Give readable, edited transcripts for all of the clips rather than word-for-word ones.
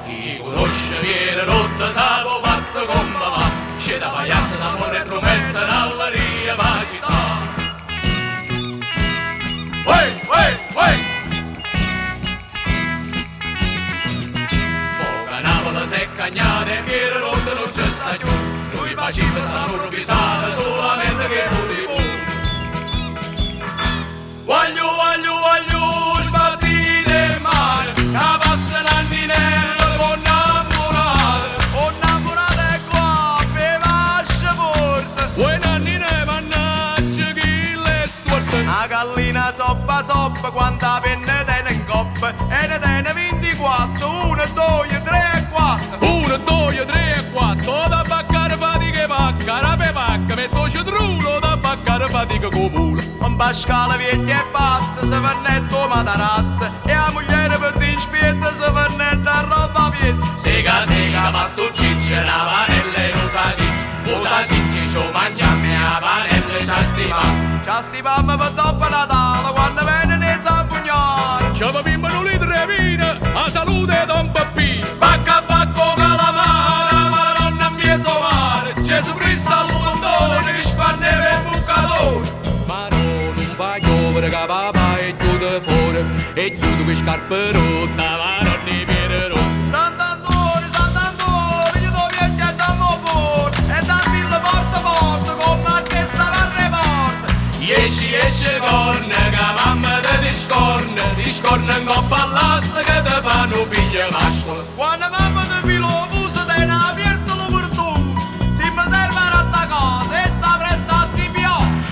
Chi conosce viene rotto, sapo fatto come va. C'è da pagliazzo d'amore, promette all'aria magità. Poca Napoli se cagnate, fiere rotte non c'è sta più. Noi facciamo sta improvvisata solamente che pure tu. Voglio, sbatti del mare, che passano anni nero con innamorate qua, per vasce forte. Vuoi nanni ne mannaggia chi le storte. Una gallina zoppa, quanta penne tiene in coppa, e ne tiene 24, 1, 2, 3 e 4. 1, 2, 3 e 4, da baccare fatica pacca, rape pacca, metto citrulo, da baccare fatica comune. Un pascale vecchio e pazzo, se vernetto matarazza, e la moglie per ti spietta, se vernetto a roba pietta. Sega, pastucciccia, la panella e usa cicci, ci mangiamo la panella e ci stimamo per dopo Natale, quando viene ne zampugnare. Ci beviamo un litro di vino, a salute da un pappino. Bacca a bacco calamara, Madonna mia mare, Gesù Cristo all'untone, spanneve e buccatore. Ma non fa giovere che papà è chiuso fuori, e chiuso con scarpe rotte, ma non ne viene rotte. Sant'Antonio, io do viaggiare a fuori, e da mille porta, come a che stava a reporta. Esce corna, che mamma ti scorna in coppa all'asta che ti fanno figlie mascole. Quando mamma ti filo fuso, te ne aperto lo pertuso, si mi serve a casa e sa prestarsi più.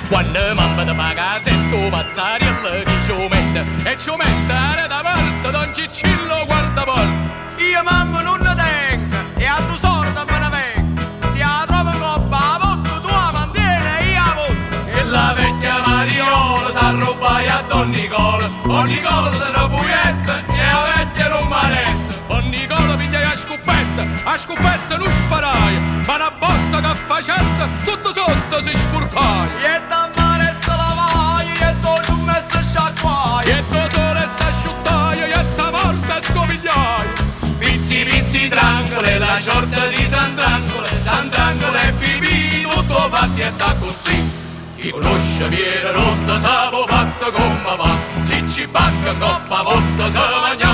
Quando mamma ti paga zetto mazzariello che ci mette, e ci mette a da parte, don Ciccillo guarda porta. Io mamma non ne tengo, e a tu sorda me ne vengo. Se la trovo in coppa a voto, tu la mantieni e io la voto. E la vecchia Mariola s'arrubai a Don Nicola, Don Nicola se ne fuietta e la vecchia non manetta. Don Nicola piglia a scupetta non sparai, ma una botta che facetta, tutto sotto si spurcai. E da mare se lavai, e tu non me se sciacquai. E tu sole s'asciuttai, e ta morte somigliai. Pizzi trancole, la sciorta di Sant'Angelo e pipì, tutto fatti e da così. Chi conosce viene rotta, sapo fatto come va, cicci bacca, coppa, botta, se mangia